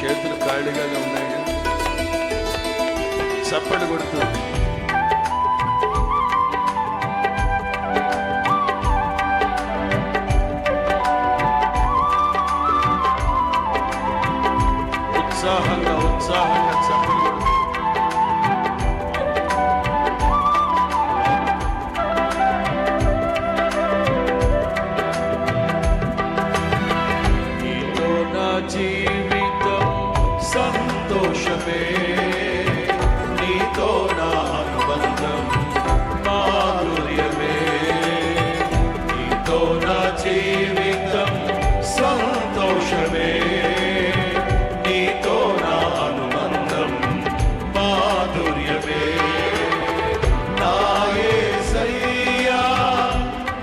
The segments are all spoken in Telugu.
చేతులు ఖాళీగానే ఉన్నాయి. చప్పటి కొడుతూ ఉత్సాహంగా చప్పటి కొడుతూ నీతో నా జీవితం సంతోషమే, నీతో నా అనుబంధం మాధుర్యమే. నీతో నా జీవితం సంతోషమే, నీతో నా అనుబంధం మాధుర్యమే. నా యేసయ్యా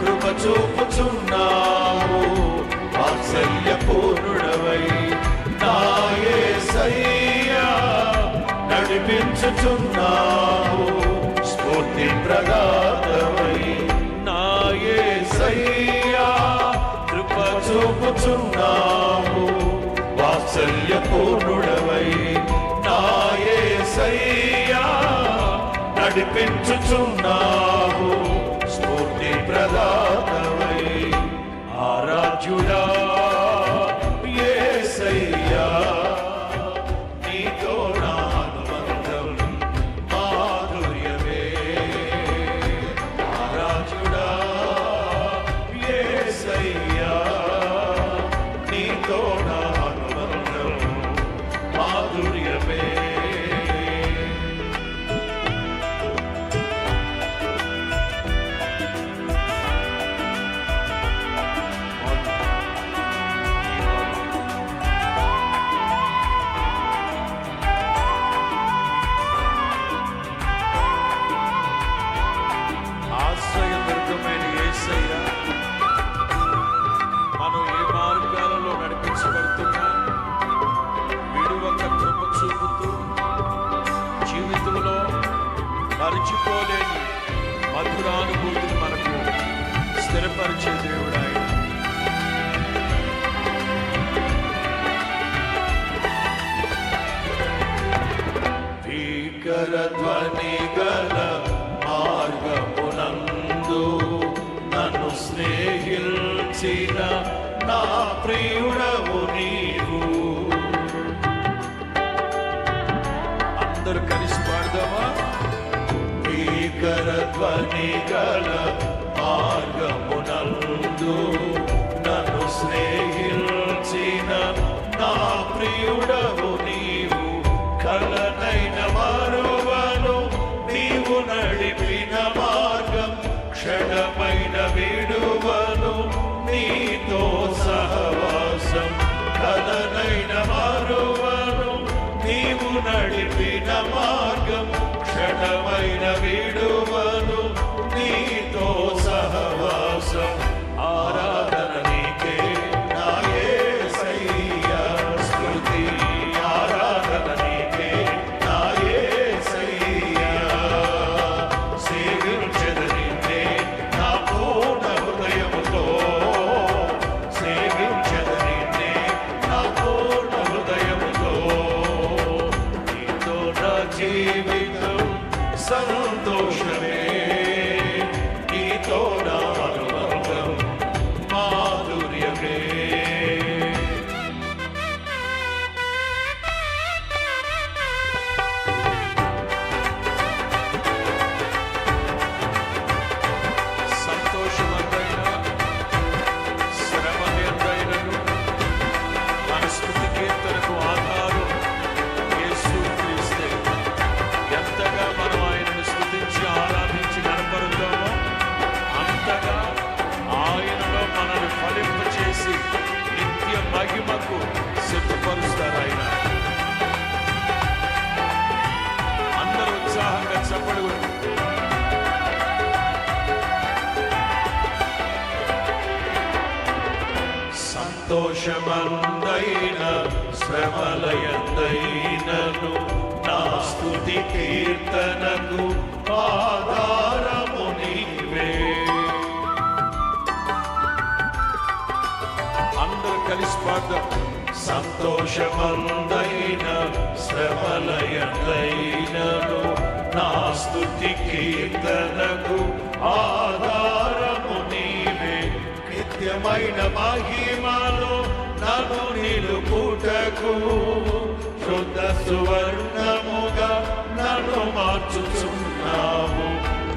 కృప చూపుచున్నావు, వాత్సల్యపూర్ణుడవై. నా యేసయ్యా నడిపించుచున్నావు, స్ఫూర్తి ప్రదాతవై. నా యేసయ్యా కృప చూపుచున్నావు, వాత్సల్యపూర్ణుడవై. నా యేసయ్యా నడిపించుచున్నావు, స్ఫూర్తి ప్రదాతవై. ఆరాధ్యుడా యేసయ్యా, నీతో నా అనుబంధం మాధుర్యమే. ఆరాధ్యుడా యేసయ్యా, నీతో నా అనుబంధం మాధుర్యమే. ఆశ్రయదుర్గమైన యేసయ్యా, మనం ఏ మార్గాలలో నడిపించబడుతున్నా విడువక కృప చూపుతూ జీవితంలో మరిచిపోలేని మధురానుభూతిని మనకు స్థిరపరిచే దేవుడు ఆయన. భీకర ధ్వని గల మార్గమునందు నన్ను స్నేహించిన నా ప్రియుడవు నీవు. అందరూ కలిసి పాడదామా? భీకర ధ్వని గల మార్గమునందు నన్ను స్నేహించిన నా ప్రియుడవు నీవు. కలనైన మరువను నీవు నడిపిన మార్గం, క్షణమైన విడువను నీతో సహవాసం. కలనైన మరువను నీవు నడిపిన మార్గం, క్షణమైన విడువను నీతో సహవాసం. ఆరాధన నీకే నా యేసయ్యా, స్తుతి ఆరాధన నీకే నా యేసయ్యా. సేవించెదను నిన్నే నా పూర్ణ హృదయముతో, సేవించెదను నిన్నే నా పూర్ణ హృదయముతో. నీతో నా జీవితం సంతోషమే, నీతో నా అనుబంధం మాధుర్యమే. సంతోషమందైనా శ్రమయందైనను మన స్తుతి కీర్తనకు ఆధారం యేసు క్రీస్తే. ఎంతగా మనం ఆయనను స్తుతించి ఆరాధించి కనపరుద్దామో అంతగా ఆయనలో మనల్ని ఫలింపచేసి నిత్య మహిమకు సిద్ధపరుస్తారు ఆయన. అందరూ ఉత్సాహంగా చప్పట్లు కొట్టు. సంతోషమందైన శ్రమలయందైనను నా స్తుతి కీర్తనకు ఆధారము నీవే. అందరూ కలిసి పాడదాం. సంతోషమందైన శ్రమలయందైనను నా స్తుతి కీర్తనకు ఆధారము నీవే. నిత్యమైన మహిమలో నన్ను నిలుపుటకు శుద్ధ సువర్ణముగా నన్ను మార్చుచున్నావు.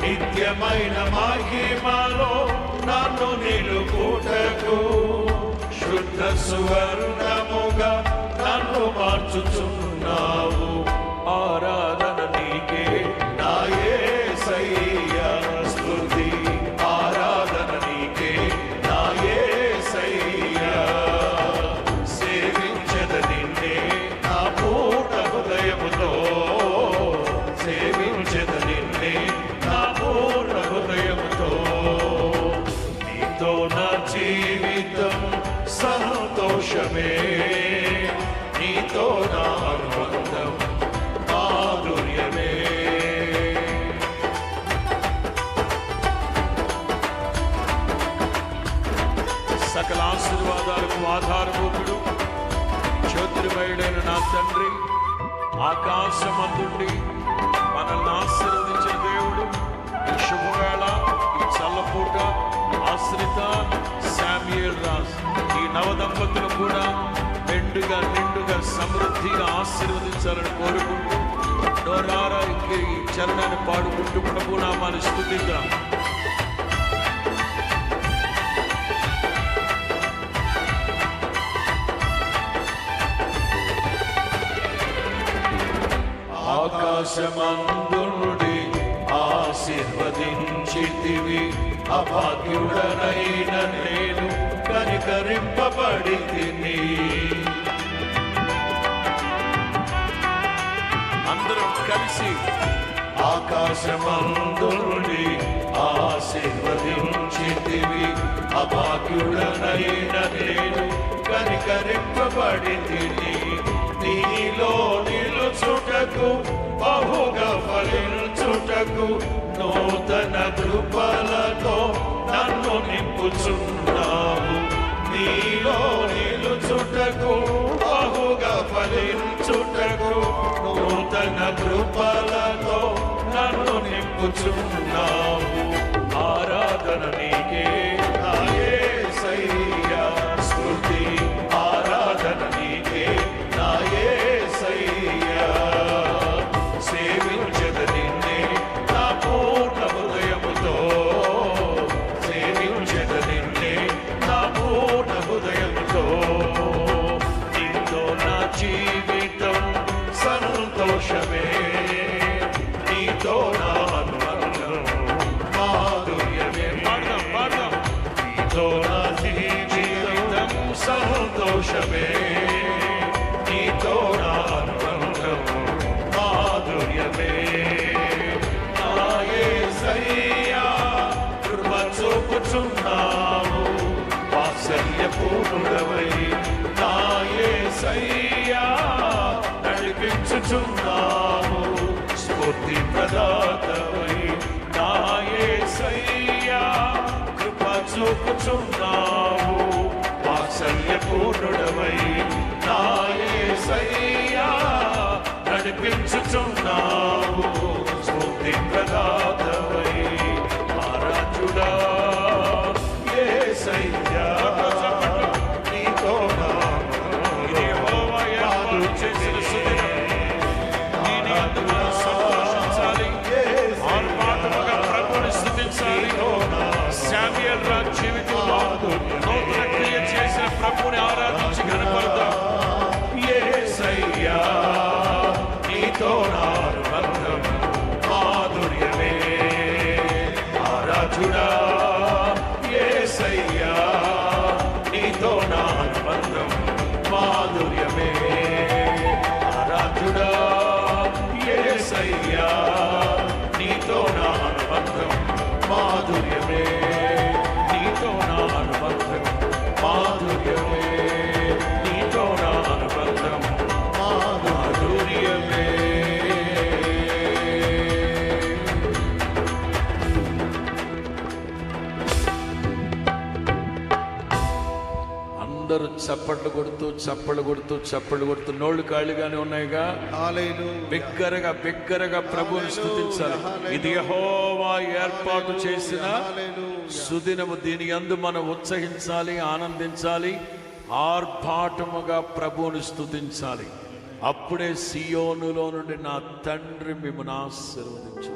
నిత్యమైన మహిమలో నన్ను నిలుపుటకు శుద్ధ సువర్ణముగా నన్ను మార్చుచున్నావు. ఆరాధన నీకే నా యేసయ్యా, స్తుతి ఆరాధన నీకే నా యేసయ్యా. సేవించద నిన్నే నా పూర్ణ హృదయముతో, సేవించద నిన్నే నా పూర్ణ హృదయముతో. నీతో నా జీవితం సంతోషమే, నీతో నా అనుబంధం మాధుర్యమే. సకల ఆశీర్వాదాలకు ఆధారభూతుడు, జ్యోతిర్మయుడైన నా తండ్రి, ఆకాశమందుండి మనల్ని ఆశీర్వదించిన దేవుడు, ఈ శుభవేళ, ఈ చల్లపూట ఆశ్రిత శామ్యూయల్ రాజ్ ఈ నవదంపతులు కూడా నిండుగా సమృద్ధిగా ఆశీర్వదించాలని కోరుకుంటూ నోరారా ఈ చరణాన్ని పాడుకుంటూ ప్రభు నామాన్ని స్తుతిద్దాం. ఆకాశమందుండి ఆశీర్వదించితివి, అభాగ్యుడనైన నేను కనికరింపబడితిని. అందరం కలిసి ఆకాశమందుండి ఆశీర్వదించితివి, అభాగ్యుడనైన నేను కనికరింపబడితిని. నీలో నిలుచుటకు బహుగా ఫలించుటకు నూతన కృపలతో నన్ను నింపుచున్నావు. నీలో నిలుచుటకు బహుగా ఫలించుటకు నూతన కృపలతో నన్ను నింపుచున్నావు. ఆరాధన నీకే నా యేసయ్యా, స్తుతి ఆరాధన నీకే నా యేసయ్యా. సేవించద నిన్నే నా పూర్ణ హృదయముతో, సేవించద నిన్నే నా పూర్ణ హృదయముతో. నీతో నా జీవితం సంతోషమే, నీతో నా అనుబంధం మాధుర్యమే. పాడదాం. నీతో నా జీవితం సంతోషమే, నీతో నా అనుబంధం మాధుర్యమే. నా యేసయ్యా కృప చూపుచున్నావు, వాత్సల్యపూర్ణుడవై నా యేసయ్యా నడిపించుచున్నావు. స్ఫూర్తి ప్రదాతవై నా యేసయ్యా కృప చూపుచున్నావు, వాత్సల్యపూర్ణుడవై నా యేసయ్యా నడిపించుచున్నావు. స్ఫూర్తి ప్రదాతవై ఆరాధ్యుడా యేసయ్యా, నీతో నా చేసిన సుదినం నేను అందుకు సంతోషించాలి, ఆర్భాటముగా ప్రభువుని స్తుతించాలి. శామ్యూయల్ రాజ్ జీవితంలో నూతన క్రియ చేసిన ప్రభువుని ఆరాధించి ఘనపడతాం. యేసయ్యా నీతో నా అనుబంధం అందరూ చప్పట్లు కొడుతూ చప్పట్లు కొడుతూ చప్పట్లు కొడుతూ నోళ్ళు ఖాళీగానే ఉన్నాయిగా. బిగ్గరగా బిగ్గరగా ప్రభువుని స్తుతించాలి. ఇది యెహోవా ఏర్పాటు చేసిన సుదినము, దీని యందు మనం ఉత్సహించాలి, ఆనందించాలి, ఆర్భాటముగా ప్రభువుని స్తుతించాలి. అప్పుడే సియోనులో నుండి నా తండ్రి మిమ్మల్ని ఆశీర్వదించు.